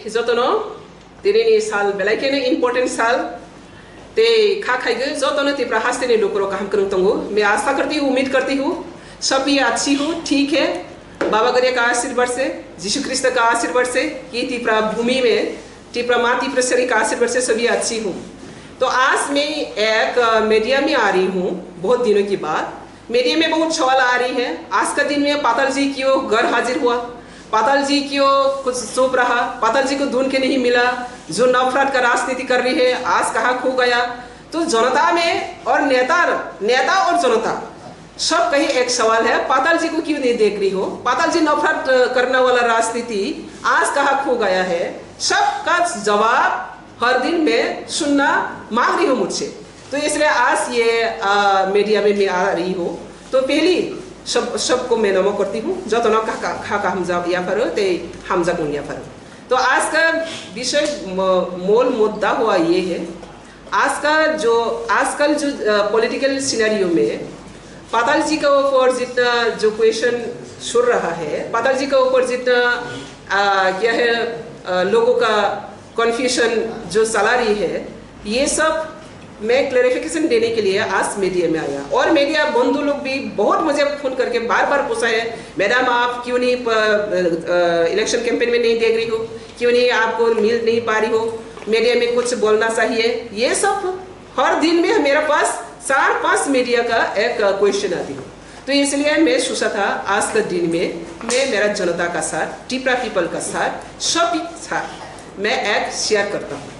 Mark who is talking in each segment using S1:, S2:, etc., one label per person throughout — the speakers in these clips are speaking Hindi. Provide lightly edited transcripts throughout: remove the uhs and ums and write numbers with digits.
S1: जतनो तेरे साल बेलाइके ने इम्पोर्टेंट साल ते खा खाइगे जतनो ते प्रहास्ते ने लोकरो काम करूँ तंगो। मैं आशा करती हूँ, उम्मीद करती हूँ सब ये अच्छी हो, ठीक है। बाबा गरे का आशीर्वाद से, यीशु क्रिस्त का आशीर्वाद से, ये तीपरा भूमि में तीपरा माँ तीपरा शरीर का आशीर्वाद से सभी अच्छी हूँ। तो आज मैं एक मीडिया में आ रही हूँ बहुत दिनों के बाद। मीडिया में बहुत सवाल आ रही है, आज का दिन में पाताल जी क्यों घर हाजिर हुआ, पाताल जी क्यों कुछ चुप रहा, पाताल जी को ढूंढ के नहीं मिला, जो नफरत का राजनीति कर रही है आज कहाँ खो गया। तो जनता में और नेता और जनता सब कहीं एक सवाल है, पाताल जी को क्यों नहीं देख रही हो, पाताल जी नफरत करने वाला राजनीति आज कहाँ खो गया है। सबका जवाब हर दिन में सुनना मांग रही हूँ मुझसे। तो इसलिए आज ये मीडिया में मैं आ रही हूँ। तो पहली सबको मैं नमो करती हूँ जो तो खा हम जा या पर ते हम जा या पर। तो आज का विषय मूल मुद्दा हुआ ये है, आजकल जो पॉलिटिकल सिनेरियो में पाताल जी का ऊपर जितना जो क्वेश्चन सुन रहा है, पाताल जी का ऊपर जितना क्या है लोगों का कन्फ्यूजन जो चला रही है, ये सब मैं क्लैरिफिकेशन देने के लिए आज मीडिया में आया। और मीडिया बंधु लोग भी बहुत मुझे फोन करके बार बार पूछा है, मैडम आप क्यों नहीं इलेक्शन कैंपेन में नहीं देख रही हो, क्यों नहीं आपको मिल नहीं पा रही हो, मीडिया में कुछ बोलना चाहिए। ये सब हर दिन में मेरे पास 4-5 मीडिया का एक क्वेश्चन आती है। तो इसलिए मैं सोचा था आज के दिन में मैं मेरा जनता का साथ, टिपरा पीपल का साथ, सब साथ मैं एक शेयर करता हूँ।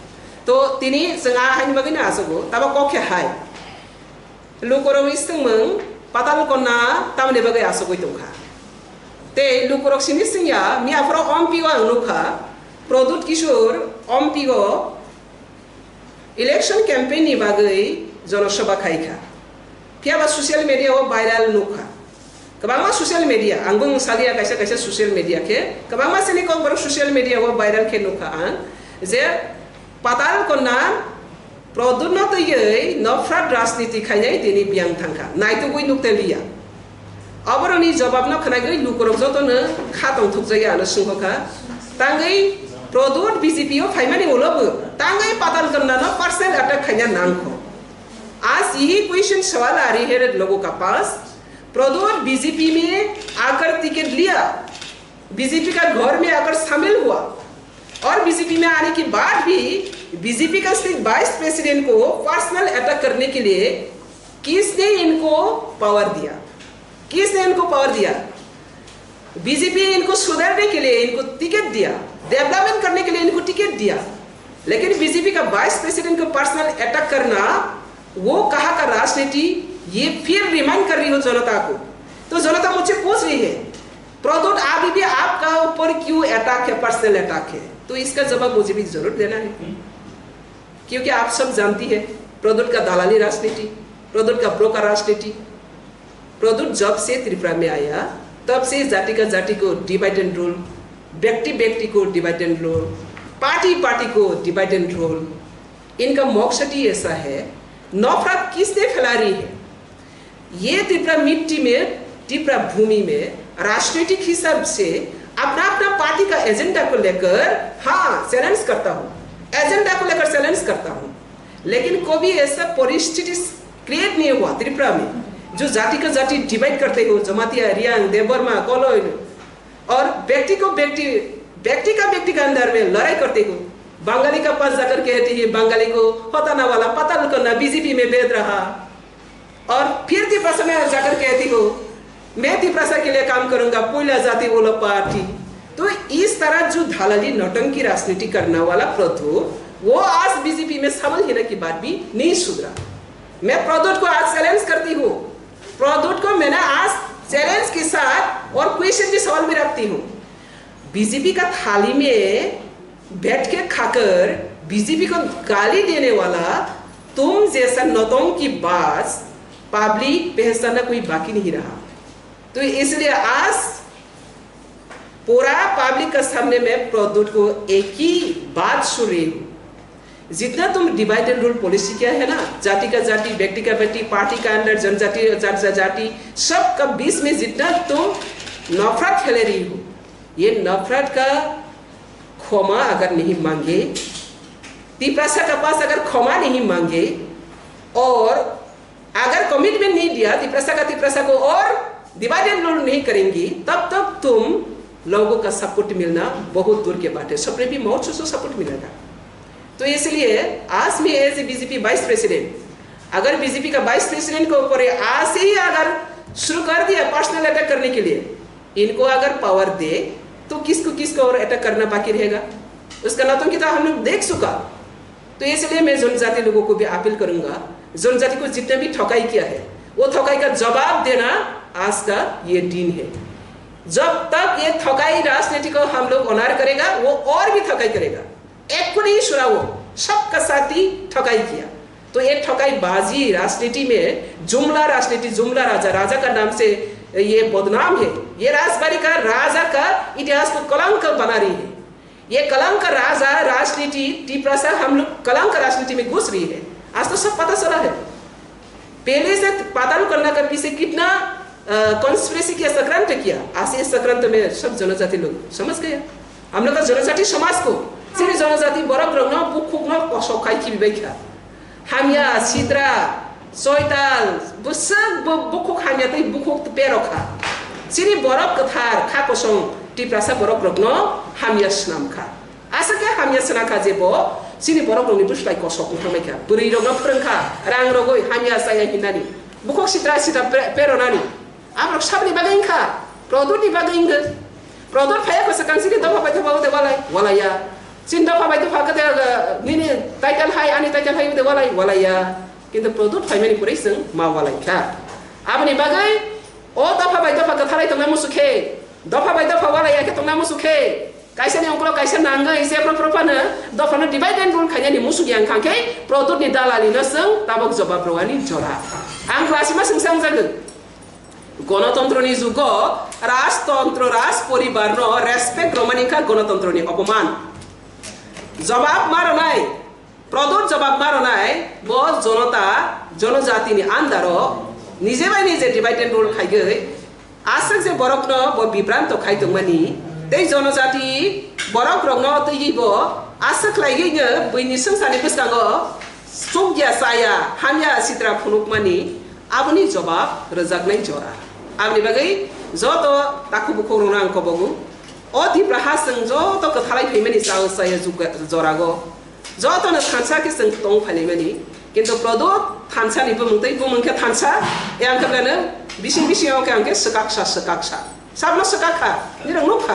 S1: तो तिनी जोंहा हानि बागै आसगो तब कखे हाय लुकरक इस्तंमों पाताल कन्ना तामने बागै आसगो तंखा ते लुकरक सिनि सिंया मियाफ्रो अम्पिगो आंनुखा प्रदुत किशोर अम्पिगो इलेक्शन कैंपेन नि बागै जनसभा खाइखा फियाबा सोशल मीडिया हो वायरल नुखा कबांगा सोशल मीडिया आंबो सालिया कैसे सोशल मीडिया के कबांगा सिनि को बर सोशल मीडिया हो वायरल के नुखा आं जे पाताल कन्ना प्रदुत ये नफरत राजनीति खाई दिनी बियांग थांखा नाइतो गई नुकते लिया अबरनी जवाब न खनागै लुकरक जतनो खातंग थुकजाया न सिंहखा तांगै प्रदुत बीजेपी हो फाइमानि उलब तांगै पाताल कन्ना न पर्सनल अटैक खाइना नांखो। आज यही क्वेश्चन सवाल आ रही है लोगों का पास, प्रदुत बीजेपी में आकर टिकट लिया, बीजेपी का घर में आकर शामिल हुआ और बीजेपी में आने के बाद भी बीजेपी का स्टेट वाइस प्रेसिडेंट को पर्सनल अटैक करने के लिए किसने इनको पावर दिया, किसने इनको पावर दिया। बीजेपी ने इनको सुधारने के लिए इनको टिकट दिया, डेवलपमेंट करने के लिए इनको टिकट दिया, लेकिन बीजेपी का वाइस प्रेसिडेंट को पर्सनल अटैक करना वो कहाँ का राजनीति, ये फिर रिमाइंड कर रही हो जनता को। तो जनता मुझसे पूछ रही है प्रदुत अभी भी आपका ऊपर क्यों अटैक है, पर्सनल अटैक है। तो इसका जवाब मुझे भी जरूर देना है, क्योंकि आप सब जानती है प्रदुत का दलाली राजनीति, प्रदुत का ब्रोकर राजनीति। प्रदुत जब से त्रिपुरा में आया तब से जाति का जाति को डिवाइड एंड रूल, व्यक्ति व्यक्ति को divide and rule, party party को डिवाइड एंड रूल। इनका मकसद ही ऐसा है, नफरत किसने फैला रही है। ये त्रिपुरा मिट्टी में, त्रिपुरा भूमि में राजनीतिक हिसाब से अपना अपना पार्टी का एजेंडा को लेकर हाँ चैलेंज करता हूँ, एजेंडा को लेकर चैलेंज करता हूँ, लेकिन कभी ऐसा परिस्थिति क्रिएट नहीं हुआ त्रिपुरा में जो जाति का जाति डिवाइड करते हो, जमातिया, रियांग, देवबर्मा, कोलोई, और व्यक्ति का व्यक्ति का अंदर में लड़ाई करते हो। बंगाली का पास जाकर कहते हैं बंगाली को होताना वाला पाताल करना बीजेपी में भेज रहा, और फिर त्रिपुरा में जाकर कहती हो मैं त्रिपुरा के लिए काम करूंगा, पुला जाति बोलो पार्टी। तो इस तरह जो दलाली नौटंकी राजनीति करने वाला प्रदुत, वो आज बीजेपी में शामिल होने के बाद भी नहीं सुधरा। मैं प्रदुत को आज चैलेंज करती हूँ, प्रदुत को मैंने आज चैलेंज के साथ और क्वेश्चन भी सवाल में रखती हूँ। बीजेपी का थाली में बैठ के खाकर बीजेपी को गाली देने वाला तुम जैसा नौटंकी बाज पब्लिक पहचानना कोई बाकी नहीं रहा। तो इसलिए आज पूरा पब्लिक का सामने में प्रदुत को एक ही बात सुन रही हूँ, जितना तुम डिवाइड एंड रूल पॉलिसी क्या है ना, जाति का जाति, व्यक्ति का व्यक्ति, पार्टी का अंदर जनजाति जाति सब का बीच में जितना तुम नफरत फैले रही हो, ये नफरत का क्षमा अगर नहीं मांगे, तिपरासा के पास अगर क्षमा नहीं मांगे और अगर कमिटमेंट नहीं दिया तिपरासा को और डिवाइड एंड रूल नहीं करेंगी, तब तक तुम लोगों का सपोर्ट मिलना बहुत दूर के बात है। सबने भी बहुत से सपोर्ट मिलेगा। तो इसलिए आज मैं as a BJP vice president, अगर बीजेपी का वाइस प्रेसिडेंट के ऊपर आज से ही अगर शुरू कर दिया पर्सनल अटैक करने के लिए, इनको अगर पावर दे तो किसको और अटैक करना बाकी रहेगा? उसका नौटंकीता हम लोग देख चुका। तो इसलिए मैं जनजाति लोगों को भी अपील करूंगा, जनजाति को जितने भी ठकाई किया है वो ठकाई का जवाब देना आज का ये दिन है। जब तक ये ठकाई राजनीति को हम लोग ऑनर करेगा, वो और भी ठकाई करेगा। एक को नहीं सुना, वो सबका साथ ही ठकाई किया। तो ये ठकाई बाजी राजनीति में जुमला राजनीति, जुमला राजा का नाम से ये बदनाम है। ये राजबाड़ी का राजा का इतिहास को कलंक बना रही है। ये कलंक राजा राजनीति तिपरासा हम लोग कलंक राजनीति में घुस रही है। आज तो सब पता चला है। पहले से पाताल करना का पीछे कितना कॉन्स्पिरेसी किया, सक्रांत किया। आज इस सक्रांत में सब जनजाति लोग समझ गए। हम लोग का जनजाति समाज को सिर्फ जनजाति बरफ रंगना बुखुकना कसौखाई की व्याख्या हामिया सिद्रा सोयताल बुसक बुखुक हामिया तै बुखुक पेरोखा सिर्फ बरफ कथार खा कसं तिपरासा बरफ रंगनो हामिया स्नाम खा आसा के हामिया स्ना खा जेबो सिनि बरफ रंगनि बुसलाय कसौक थांबाय खा बुरै रंगना फोरोंखा रां रगै हामिया साया हिनानि बुखुक सिद्रा पेरोनानि आमरक साबनि बागैखा प्रदुति बागैंगो प्रदुत फाया कसकां सिनि दफा बाय दफा दे वालाया सिन दफा बाय दफा कते निनि टाइटल हाय आनि टाइटल हाय दे वालाया किन्तु प्रदुत फायमानि पुरै जों मावालायखा आबनि बागै ओ दफा बाय दफा कथाराय तंना मुसुखे दफा बाय दफा वालाया के तंना मुसुखे कायसेनि अंकल कायसे नांगो इसे प्रफानो दफानो डिवाइड एंड रूल खायनानि मुसुगि आंखांखे प्रदुतनि दालालिनो जों ताबक जवाब रवानि जरा आं क्लासिमा सोंसां जागोन गणतंत्रनि जुग राजतंत्र राज परिवार नो रेस्पेक्ट रमानिका गणतंत्रनि अपमान जवाब मारनाय प्रदुत जवाब मारनाय बो जनता जनजातिनि आन्दारो निजे बाय निजे डिवाइड एंड रूल खायगै आसक जे बरकनो बो बिब्रांत खायदोंमानि दै जनजाति बरक रंगनो तैबो आसक लायगैनो बैनि संसानि बसकांगो सुग्या साया हामिया सित्रा फुनुकमानि आबनि जवाब रजागनाय जरा आबनि बागै जत ताखु बुखौ रंना आंखौ बगु ओ तिपराहा जों जत कथालाय फैमानि साया जरागो जतनो थानसा के जों दं फायनायमानि किन्तु प्रदुत थानसानिबो मोनतै बुमंखे थानसा ए आंखौनो बिसिं के आंखे सकाक्षा साबनो सकाखा निरंगनोखा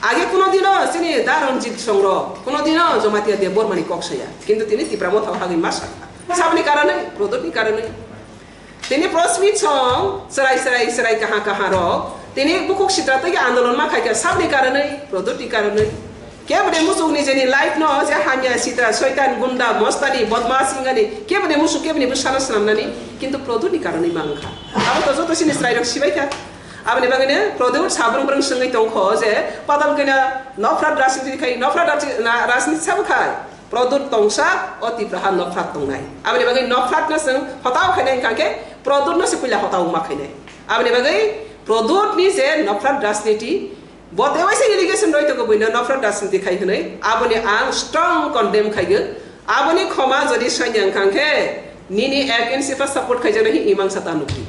S1: आगे कोनो दिनो सिनि दारंजित संग्र कोनो दिनो जमातिया दे बरमानि कक्सया किन्तु तिनि तिप्रामो थाव हागै मा साबनि कारणे प्रदुतनि कारणे तिनी प्रस्मित सं सराय कहाँ रो तिनी बुकुक सित्रातै आंदोलन मा खायका साबनि कारणे प्रदुतनि कारणे केबने मुसुकनि जेनि लाइफ न जे हामिया सित्रा शैतान गुंडा मस्तानी बदमासिंगानि केबने मुसुक केबने बुसाना सनामनानि किन्तु प्रदुतनि कारणे मांखा आबो तो जतो सिनि स्राइरक सिबायखा आबनि बागैनो प्रदुत साब्रं सोङै दंखो जे पादाल गैना नफ्राद राजनीति खाय नफ्राद राजनीति साबखाय प्रदुत तंसा अति प्रहा नफ्राद तंनाय आबनि बागै नफ्राद न जों हताव खायनाय काके प्रदुत न सिपिला हताव मा खायनाय आबनि बागै प्रदुत नि जे नफ्राद राजनीति बतेवाइसे इलिगेशन रयतो बयनो नफ्राद राजनीति खायहनै आबनि आं स्ट्रंग कन्डेम खायगो आबनि खमा जदि सैन्यां काके निनि एजेन्सि फा सपोर्ट खायजनो हि इमां साता नुखि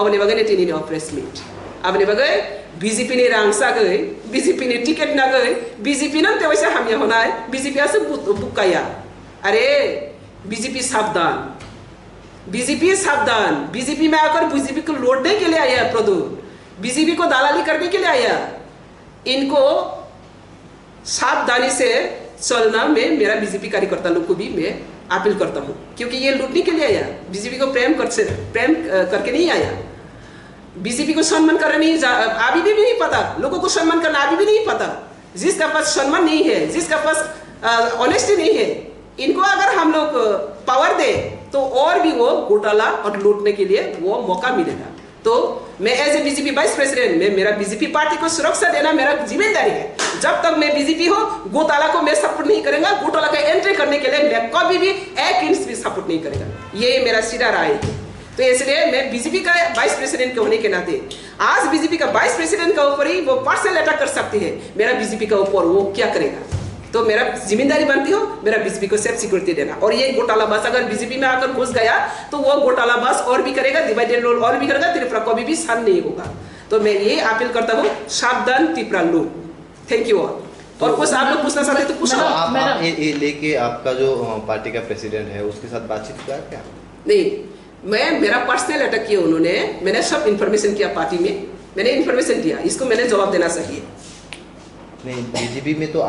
S1: आबनि बागै ने तिनि ऑप्रेस मीट आबनि बागै बीजेपी नि रांसा गै बीजेपी नि टिकेट ना गै बीजेपी न तेवाइसे हामिया होनाय बीजेपी आसे बुकाया अरे बीजेपी सावधान बीजेपी में आकर बीजेपी को लौटने के लिए आया प्रदुत बीजेपी को दलाली करने के लिए आया इनको सावधानी से चलना मैं मेरा बीजेपी कार्यकर्ता लोग को भी मैं अपील करता हूँ क्योंकि ये लूटने के लिए आया बीजेपी को प्रेम करके नहीं आया बीजेपी को सम्मान करना नहीं अभी भी नहीं पता लोगों को सम्मान करना अभी भी नहीं पता जिसका पास सम्मान नहीं है जिसका पास ऑनेस्टी नहीं है इनको अगर हम लोग पावर दे तो और भी वो घोटाला और लूटने के लिए वो मौका मिलेगा तो मैं as a BJP vice president में मेरा बीजेपी पार्टी को सुरक्षा देना मेरा जिम्मेदारी है जब तक मैं बीजेपी हो घोटाला को मैं सपोर्ट नहीं करूंगा घोटाला का एंट्री करने के लिए मैं कभी भी एक इंच भी सपोर्ट नहीं करेगा ये मेरा सीधा राय है तो इसलिए मैं बीजेपी का वाइस प्रेसिडेंट के होने के नाते आज बीजेपी का वाइस प्रेसिडेंट का ऊपर ही वो पर्सनल अटैक कर सकती है मेरा बीजेपी का ऊपर वो क्या करेगा तो मेरा जिम्मेदारी बनती हो मेरा बीजेपी को सेफ सिक्योरिटी देना। और ये घोटालाबाज अगर बीजेपी में आकर घुस गया तो वो घोटालाबाज और भी करेगा, डिवाइडेड रोल और भी करेगा, त्रिपुरा को भी शान नहीं होगा। तो मैं ये अपील करता हूँ, सावधान त्रिपुरा लोग। Thank you all. और कुछ आप लोग पूछना चाहते तो पूछो।
S2: आप ये लेके आपका जो पार्टी का प्रेसिडेंट है उसके साथ बातचीत किया क्या?
S1: नहीं, मेरा पर्सनल अटैक किया उन्होंने, मैंने सब इन्फॉर्मेशन किया पार्टी में, मैंने इन्फॉर्मेशन दिया, इसको मैंने जवाब देना चाहिए।
S2: नहीं, बीजेपी में तो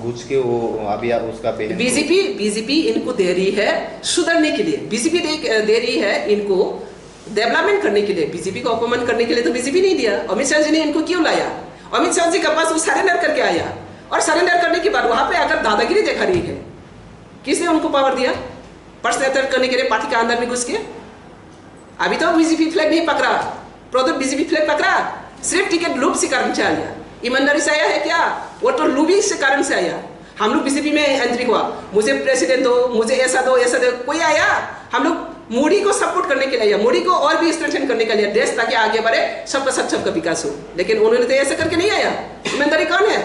S2: घुस के वो अभी उसका
S1: बीजेपी इनको दे रही है सुधरने के लिए, बीजेपी दे रही है इनको डेवलपमेंट करने के लिए। बीजेपी को अपमान करने के लिए तो बीजेपी नहीं दिया। अमित शाह जी ने इनको क्यों लाया? अमित शाह जी के पास वो सरेंडर करके आया, और सरेंडर करने के बाद वहां पे आकर दादागिरी दिखा रही है। किसने उनको पावर दिया पर्सनल अटैक करने के लिए पार्टी के अंदर में घुस के? अभी तो बीजेपी फ्लैग नहीं पकड़ा, प्रोडक्ट बीजेपी फ्लैग पकड़ा, सिर्फ टिकट लूप से कारण से आया। ईमानदारी से आया है क्या? वो तो लूबी से कारण से आया। हम लोग बीजेपी में एंट्री हुआ, मुझे प्रेसिडेंट दो, मुझे ऐसा दो, ऐसा दो, कोई आया? हम लोग मोदी को सपोर्ट करने के लिए आया, मोदी को और भी स्ट्रेंथन करने के लिए, देश ताकि आगे बढ़े, सबका सबका विकास हो। लेकिन उन्होंने तो ऐसा करके नहीं आया। ईमानदारी कौन है?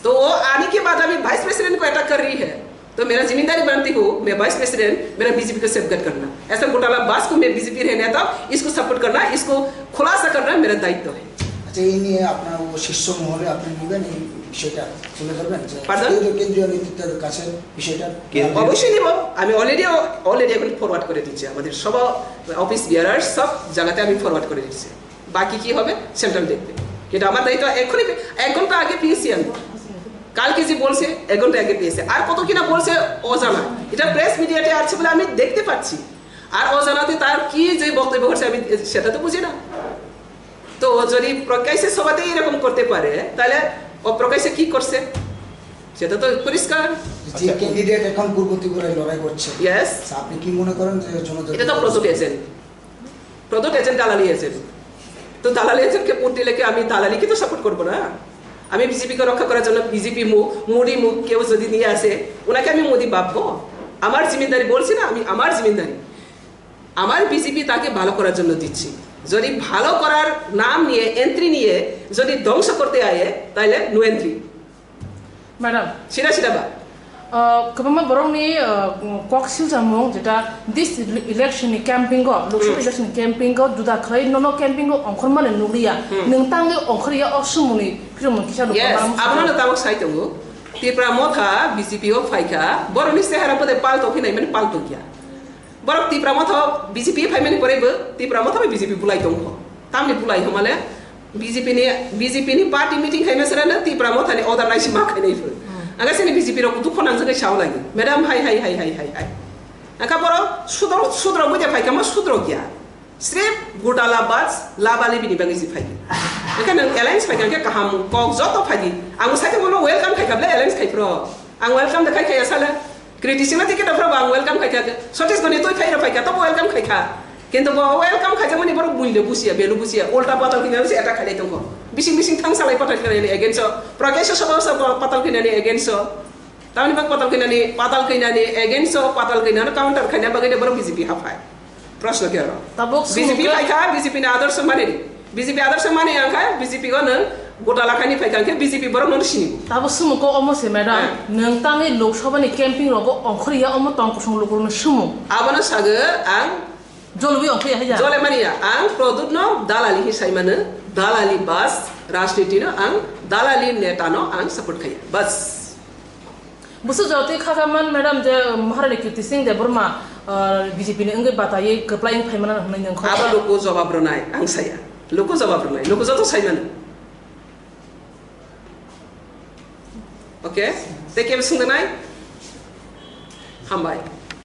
S1: तो वो आने के बाद अभी वाइस प्रेसिडेंट को अटैक कर रही है। तो मेरा जिम्मेदारी बनती हो, मैं वाइस प्रेसिडेंट, मेरा बीजेपी को सेफगार्ड करना। ऐसा घोटालाबाज को मैं बीजेपी रहने था, इसको सपोर्ट करना, इसको खुलासा करना मेरा दायित्व है।
S3: আচ্ছা, এই নিয়ে আপনার ও শীর্ষ মহলে আপনি নেবেন এই বিষয়টা তুলে ধরবেন কেন্দ্রীয় নেতৃত্বের কাছে বিষয়টা?
S1: অবশ্যই নেব। আমি অলরেডি এখন ফরওয়ার্ড করে দিচ্ছি, আমাদের সব অফিস বিয়ারার সব জায়গাতে আমি ফরওয়ার্ড করে দিচ্ছি। বাকি কি হবে সেন্ট্রাল দেখবে, কিন্তু আমার দায়িত্ব এখনই 1 ঘন্টা আগে পেয়েছি আমি। কালকে যে বলছে 1 ঘন্টা আগে পেয়েছে, আর কত কিনা বলছে অজানা। এটা প্রেস মিডিয়াতে আছে বলে আমি দেখতে পাচ্ছি, আর অজানাতে তার কি যে বক্তব্য করছে আমি সেটা তো বুঝি না। তো যদি প্রকাশ্যে সবাতেই এরকম করতে পারে, তাহলে ও প্রকাশ্যে কি করছে সেটা তো পরিষ্কার।
S3: যে ক্যান্ডিডেট এখন পূর্ব ত্রিপুরায় লড়াই করছে,
S1: ইয়েস,
S3: আপনি কি মনে করেন যে
S1: এটা তো প্রদত্ত এজেন্ট, দালালি এজেন্ট। তো দালালি এজেন্টকে ভোট দিলে কি আমি দালালিকে তো সাপোর্ট করবো না? আমি বিজেপিকে রক্ষা করার জন্য বিজেপি মোদি মুখ কেউ যদি নিয়ে আসে, ওনাকে আমি মোদি ভাববো? আমার জিম্মেদারি বলছি না, আমি আমার জিম্মেদারি, আমার বিজেপি তাকে ভালো করার জন্য দিচ্ছি। যদি ভালো করার নাম নিয়ে এন্ট্রি নিয়ে যদি ধ্বংস করতে আয়ে, তাহলে নো এন্ট্রি।
S4: ম্যাডাম
S1: সিধা বা
S4: কবমা বরংনি কক্সিল জামং যেটা this election camping go Lok Sabha election camping go Duda খাই নন ক্যাম্পিং গো অংখন মানে নুরিয়া নংতাঙ্গে অংখরিয়া অসুমনি ফিরমন কিসা লোক
S1: আপনারা তামক সাইতঙ্গো ত্রিপুরা মথা বিজেপি ও ফাইকা বরনি সেহারা পদে পালতো ফিনাই মানে পালতো কিয়া বরক ত্রিপুরা মথা বিজেপি ফাইমানি পরেবো ত্রিপুরা মথা বিজেপি বুলাই দङ तामनि बुलाई हमाले बीजेपी नि पार्टी मीटिंग खाइमे सराना त्रिपुरा मथानि अर्डानाइज मा खाइनायफोर आगा सेनि बीजेपी रो दुख नांजों साव लागि मैडम हाय आका बरो सुद्र बुझे फाइका मा सुद्र गया सिर्फ घोटालाबाज लाबाली बिनि बागै जि फाइक एखाने एलायन्स फाइका के काहाम कक जतो फाइदि आं साइके मनो वेलकाम खाइकाब्ले एलायन्स खाइफ्रो आं वेलकाम द खाइखाया साला क्रिटिसिना टिकेट फ्रो आं वेलकाम खाइका सतीश गनि तोय फाइरो फाइका तो वेलकाम खाइखा किन्तु वेलकाम खाइका मनि बरो बुइले बुसिया बेलु बुसिया उल्टा पातल किनाले से एटा खाइदै दङ बिसिं थां सालाय पातल किनाले एगेन्स्ट प्रगेश सब पातल किनाले एगेन्स्ट तामनि बाग पातल किनाले एगेन्स्ट पातल किनाले काउंटर खाइना बागै बरो बीजेपी हाफाय प्रश्न के रो बीजेपी फाइका बीजेपी नि आदर्श माने बीजेपी आदर्श माने आंखा बीजेपी को न गोटाला खानि फाइका के बीजेपी बरो न सिनि
S4: ताबो सुमुको अमसे मैडम नों तांनि लोकसभानि कैंपिंग रगो अंखरिया अम तंकुसं लोकरनो सुमु आबनो सागो आं जलबि अंखरिया हाया जले मानिया आं प्रदुत न दालाली हिसाय माने दालाली बास राजनीति न आं दालाली नेता न आं सपोर्ट खाया बस बुसु जौते खागामान मैडम जे महारानी कीर्ति सिंह दे बर्मा बीजेपी ने अंगे बताये कप्लाइंग फाइमाना होनाय नोंखौ आबा लोको जवाब रोनाय आं साया लोको जवाब रोनाय लोको जतो सायमान ओके ते केम सोंदनाय हामबाय